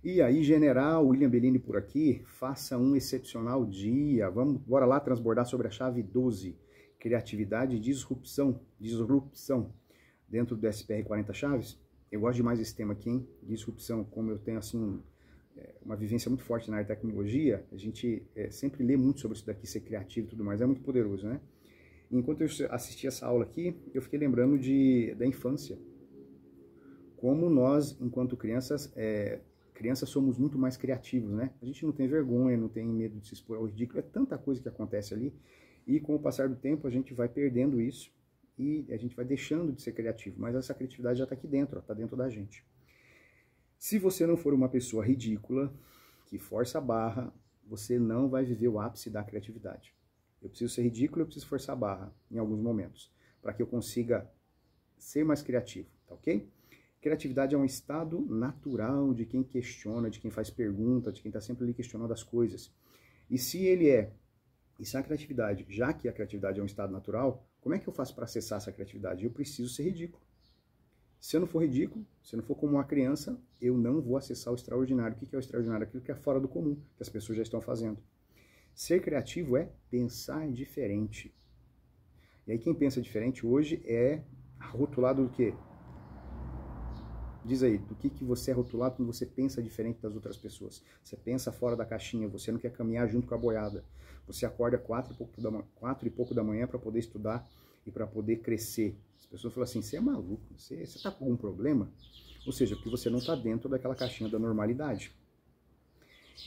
E aí, General William Bellini por aqui, faça um excepcional dia. Bora lá transbordar sobre a chave 12, criatividade e disrupção, dentro do SPR 40 chaves. Eu gosto demais desse tema aqui, hein? Disrupção, como eu tenho assim uma vivência muito forte na área de tecnologia, a gente sempre lê muito sobre isso daqui, ser criativo e tudo mais, é muito poderoso, né? Enquanto eu assisti essa aula aqui, eu fiquei lembrando da infância. Como nós, enquanto crianças somos muito mais criativos, né? A gente não tem vergonha, não tem medo de se expor ao ridículo, é tanta coisa que acontece ali, e com o passar do tempo a gente vai perdendo isso, e a gente vai deixando de ser criativo, mas essa criatividade já está aqui dentro, está dentro da gente. Se você não for uma pessoa ridícula, que força a barra, você não vai viver o ápice da criatividade. Eu preciso ser ridículo, eu preciso forçar a barra em alguns momentos, para que eu consiga ser mais criativo, tá ok? Criatividade é um estado natural de quem questiona, de quem faz pergunta, de quem está sempre ali questionando as coisas. E se a criatividade, já que a criatividade é um estado natural, como é que eu faço para acessar essa criatividade? Eu preciso ser ridículo. Se eu não for ridículo, se eu não for como uma criança, eu não vou acessar o extraordinário. O que é o extraordinário? Aquilo que é fora do comum, que as pessoas já estão fazendo. Ser criativo é pensar diferente. E aí quem pensa diferente hoje é rotulado do quê? Diz aí, do que você é rotulado quando você pensa diferente das outras pessoas? Você pensa fora da caixinha, você não quer caminhar junto com a boiada. Você acorda 4 e pouco da manhã para poder estudar e para poder crescer. As pessoas falam assim, você é maluco, você está com algum problema? Ou seja, porque você não está dentro daquela caixinha da normalidade.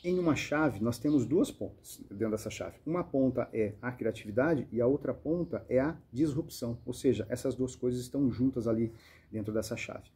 Em uma chave, nós temos duas pontas dentro dessa chave. Uma ponta é a criatividade e a outra ponta é a disrupção. Ou seja, essas duas coisas estão juntas ali dentro dessa chave.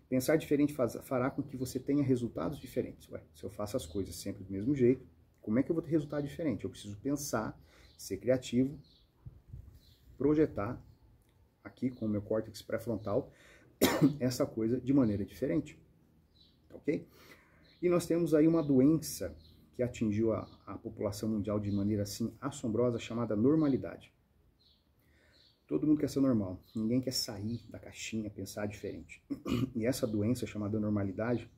Pensar diferente fará com que você tenha resultados diferentes. Ué, se eu faço as coisas sempre do mesmo jeito, como é que eu vou ter resultado diferente? Eu preciso pensar, ser criativo, projetar aqui com o meu córtex pré-frontal essa coisa de maneira diferente. Ok? E nós temos aí uma doença que atingiu a população mundial de maneira assim assombrosa, chamada normalidade. Todo mundo quer ser normal, ninguém quer sair da caixinha, pensar diferente. E essa doença chamada normalidade,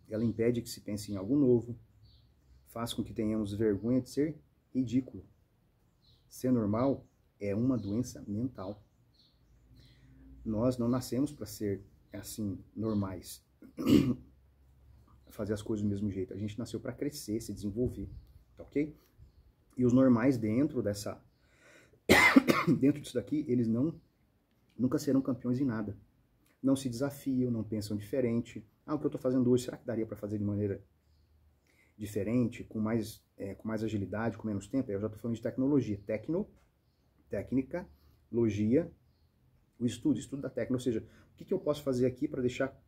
ela impede que se pense em algo novo, faz com que tenhamos vergonha de ser ridículo. Ser normal é uma doença mental. Nós não nascemos para ser assim, normais, fazer as coisas do mesmo jeito. A gente nasceu para crescer, se desenvolver, tá ok? E os normais dentro disso daqui, eles nunca serão campeões em nada. Não se desafiam, não pensam diferente. O que eu estou fazendo hoje, será que daria para fazer de maneira diferente, com mais agilidade, com menos tempo? Eu já estou falando de tecnologia. Técnica, logia, o estudo da técnica. Ou seja, o que eu posso fazer aqui para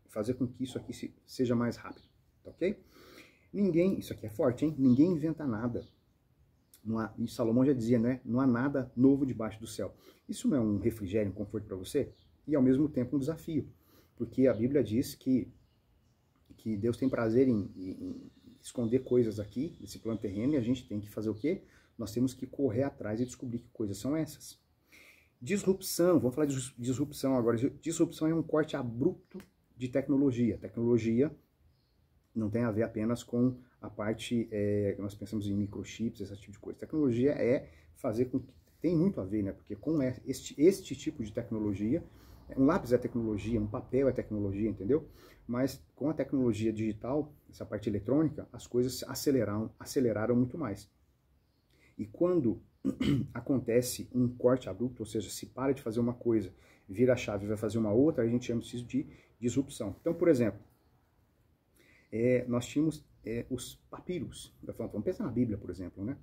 fazer com que isso aqui seja mais rápido, tá ok? Isso aqui é forte, hein? Ninguém inventa nada. E Salomão já dizia, né? Não há nada novo debaixo do céu. Isso não é um refrigério, um conforto para você? E ao mesmo tempo um desafio. Porque a Bíblia diz que Deus tem prazer em esconder coisas aqui, nesse plano terreno, e a gente tem que fazer o quê? Nós temos que correr atrás e descobrir que coisas são essas. Disrupção, vamos falar de disrupção agora. Disrupção é um corte abrupto de tecnologia. Tecnologia não tem a ver apenas com a parte que nós pensamos em microchips, esse tipo de coisa. Tecnologia é fazer com que... Tem muito a ver, né? Porque com este tipo de tecnologia, um lápis é tecnologia, um papel é tecnologia, entendeu? Mas com a tecnologia digital, essa parte eletrônica, as coisas aceleraram muito mais. E quando acontece um corte abrupto, ou seja, se para de fazer uma coisa, vira a chave e vai fazer uma outra, a gente chama isso de disrupção. Então, por exemplo, nós tínhamos os papiros. Vamos pensar na Bíblia, por exemplo, né?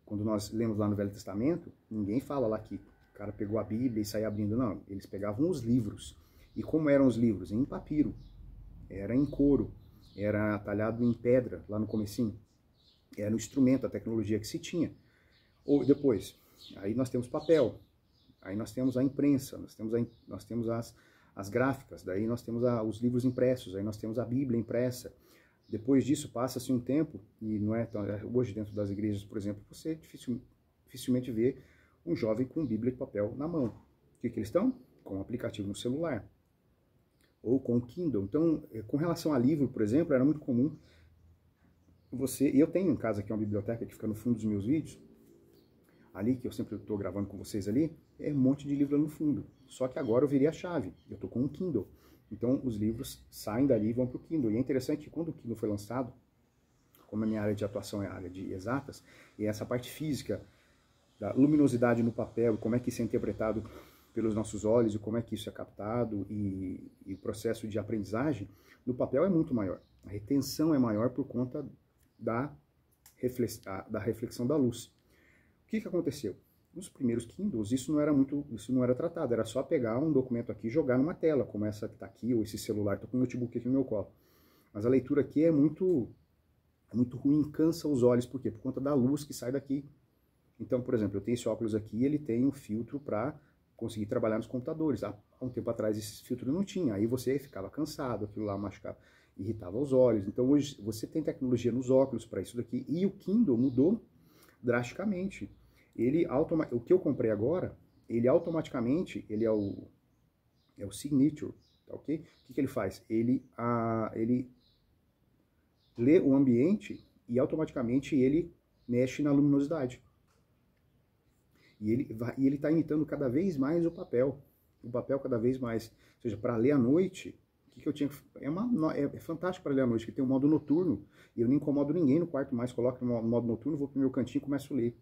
Quando nós lemos lá no Velho Testamento, ninguém fala lá que o cara pegou a Bíblia e saiu abrindo, não. Eles pegavam os livros. E como eram os livros? Em papiro, era em couro, era talhado em pedra, lá no comecinho. Era o instrumento, a tecnologia que se tinha. Ou depois, aí nós temos papel, aí nós temos a imprensa, nós temos as gráficas, daí nós temos os livros impressos, aí nós temos a Bíblia impressa. Depois disso passa-se um tempo, e não é tão, hoje dentro das igrejas, por exemplo, você dificilmente vê um jovem com Bíblia de papel na mão. O que eles estão? Com um aplicativo no celular, ou com o Kindle. Então, com relação a livro, por exemplo, era muito comum eu tenho em casa aqui uma biblioteca que fica no fundo dos meus vídeos, ali, que eu sempre estou gravando com vocês ali, é um monte de livro lá no fundo. Só que agora eu virei a chave, eu estou com um Kindle. Então os livros saem dali e vão para o Kindle. E é interessante que quando o Kindle foi lançado, como a minha área de atuação é a área de exatas, e essa parte física da luminosidade no papel, como é que isso é interpretado pelos nossos olhos, e como é que isso é captado, e o processo de aprendizagem, no papel é muito maior. A retenção é maior por conta da reflexão da luz. O que aconteceu? Nos primeiros Kindles, isso não era tratado, era só pegar um documento aqui e jogar numa tela, como essa que está aqui, ou esse celular, estou com o notebook aqui no meu colo. Mas a leitura aqui é muito ruim, cansa os olhos, por quê? Por conta da luz que sai daqui. Então, por exemplo, eu tenho esse óculos aqui, ele tem um filtro para conseguir trabalhar nos computadores. Há um tempo atrás esse filtro não tinha, aí você ficava cansado, aquilo lá machucava, irritava os olhos. Então hoje você tem tecnologia nos óculos para isso daqui, e o Kindle mudou drasticamente. O que eu comprei agora, ele automaticamente, ele é o Signature, tá ok? O que ele faz? Ele lê o ambiente e automaticamente ele mexe na luminosidade. E ele está imitando cada vez mais o papel cada vez mais. Ou seja, para ler à noite, o que eu tinha é fantástico para ler à noite, que tem um modo noturno, e eu não incomodo ninguém no quarto mais, coloco no modo noturno, vou para o meu cantinho e começo a ler.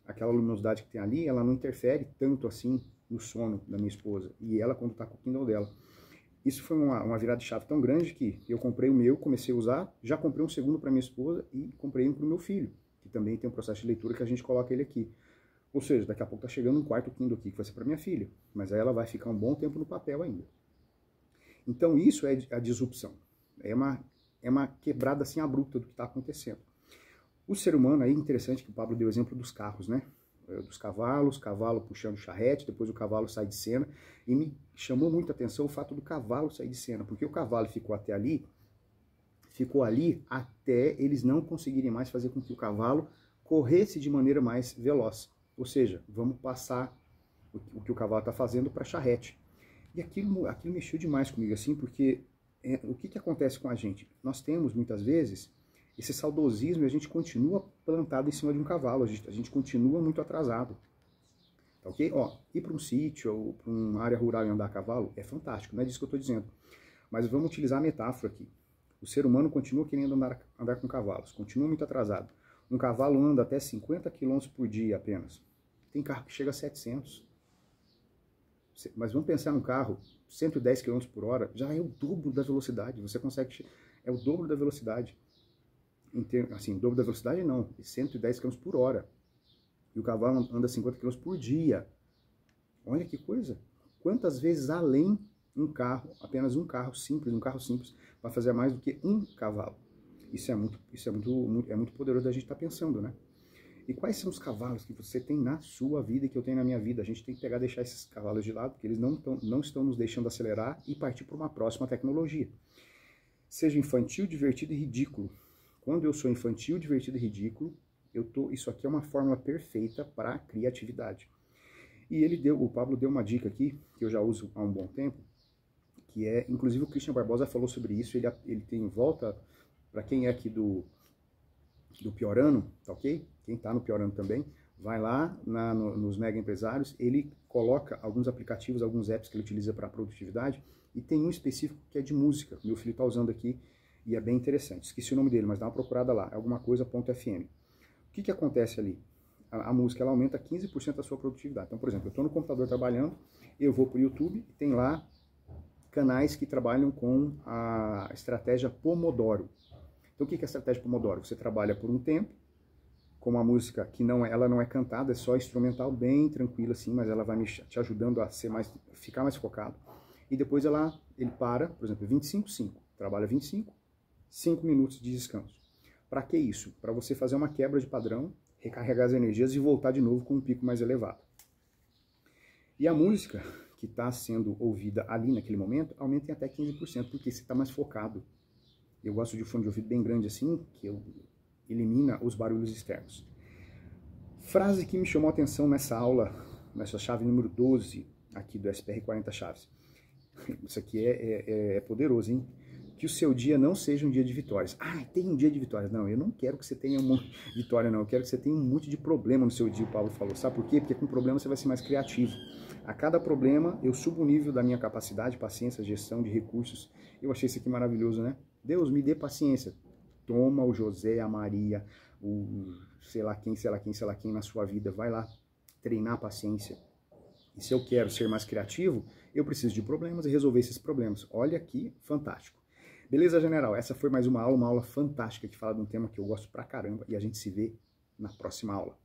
Aquela luminosidade que tem ali, ela não interfere tanto assim no sono da minha esposa, e ela quando está com o Kindle dela. Isso foi uma virada de chave tão grande que eu comprei o meu, comecei a usar, já comprei um segundo para minha esposa e comprei um para o meu filho, que também tem um processo de leitura que a gente coloca ele aqui. Ou seja, daqui a pouco está chegando um quarto Kindle aqui, que vai ser para minha filha, mas aí ela vai ficar um bom tempo no papel ainda. Então isso é a disrupção, é uma quebrada assim abrupta do que está acontecendo. O ser humano, aí interessante que o Pablo deu o exemplo dos carros, né? Dos cavalos, cavalo puxando charrete, depois o cavalo sai de cena, e me chamou muita atenção o fato do cavalo sair de cena, porque o cavalo ficou ali até eles não conseguirem mais fazer com que o cavalo corresse de maneira mais veloz. Ou seja, vamos passar o que o cavalo está fazendo para a charrete. E aquilo mexeu demais comigo, assim, porque o que acontece com a gente? Nós temos, muitas vezes, esse saudosismo e a gente continua plantado em cima de um cavalo, a gente continua muito atrasado. Tá ok? Ó, ir para um sítio ou para uma área rural e andar a cavalo é fantástico, não é disso que eu estou dizendo. Mas vamos utilizar a metáfora aqui. O ser humano continua querendo andar com cavalos, continua muito atrasado. Um cavalo anda até 50 km por dia apenas. Tem carro que chega a 700. Mas vamos pensar num carro, 110 km por hora, já é o dobro da velocidade. Você consegue... É o dobro da velocidade. Assim, o dobro da velocidade não, 110 km por hora. E o cavalo anda 50 km por dia. Olha que coisa. Quantas vezes além apenas um carro simples, vai fazer mais do que um cavalo. Isso é muito poderoso da gente estar pensando, né? E quais são os cavalos que você tem na sua vida e que eu tenho na minha vida? A gente tem que deixar esses cavalos de lado, porque eles não estão nos deixando acelerar e partir para uma próxima tecnologia. Seja infantil, divertido e ridículo. Quando eu sou infantil, divertido e ridículo, isso aqui é uma fórmula perfeita para a criatividade. E o Pablo deu uma dica aqui, que eu já uso há um bom tempo, que é, inclusive o Christian Barbosa falou sobre isso, ele tem em volta, para quem é aqui do Piorano, tá ok? Quem está no Piorano também, vai lá nos mega empresários, ele coloca alguns aplicativos, alguns apps que ele utiliza para produtividade, e tem um específico que é de música, meu filho está usando aqui, e é bem interessante. Esqueci o nome dele, mas dá uma procurada lá, é alguma coisa.fm. O que acontece ali? A música ela aumenta 15% da sua produtividade. Então, por exemplo, eu estou no computador trabalhando, eu vou para o YouTube e tem lá canais que trabalham com a estratégia Pomodoro. Então, o que é a estratégia Pomodoro? Você trabalha por um tempo, com uma música que ela não é cantada, é só instrumental, bem tranquila assim, mas ela vai te ajudando a ficar mais focado. E depois ele para, por exemplo, 25, trabalha 25, 5 minutos de descanso. Para que isso? Para você fazer uma quebra de padrão, recarregar as energias e voltar de novo com um pico mais elevado. E a música que está sendo ouvida ali naquele momento aumenta em até 15%, porque você está mais focado. Eu gosto de fone de ouvido bem grande assim, que elimina os barulhos externos. Frase que me chamou a atenção nessa aula, nessa chave número 12 aqui do SPR 40 Chaves. Isso aqui é poderoso, hein? Que o seu dia não seja um dia de vitórias. Ah, tem um dia de vitórias. Não, eu não quero que você tenha uma vitória, não. Eu quero que você tenha um monte de problema no seu dia, o Paulo falou. Sabe por quê? Porque com problema você vai ser mais criativo. A cada problema, eu subo o nível da minha capacidade, paciência, gestão de recursos. Eu achei isso aqui maravilhoso, né? Deus, me dê paciência. Toma o José, a Maria, o sei lá quem na sua vida. Vai lá treinar a paciência. E se eu quero ser mais criativo, eu preciso de problemas e resolver esses problemas. Olha que fantástico. Beleza, general? Essa foi mais uma aula fantástica que fala de um tema que eu gosto pra caramba e a gente se vê na próxima aula.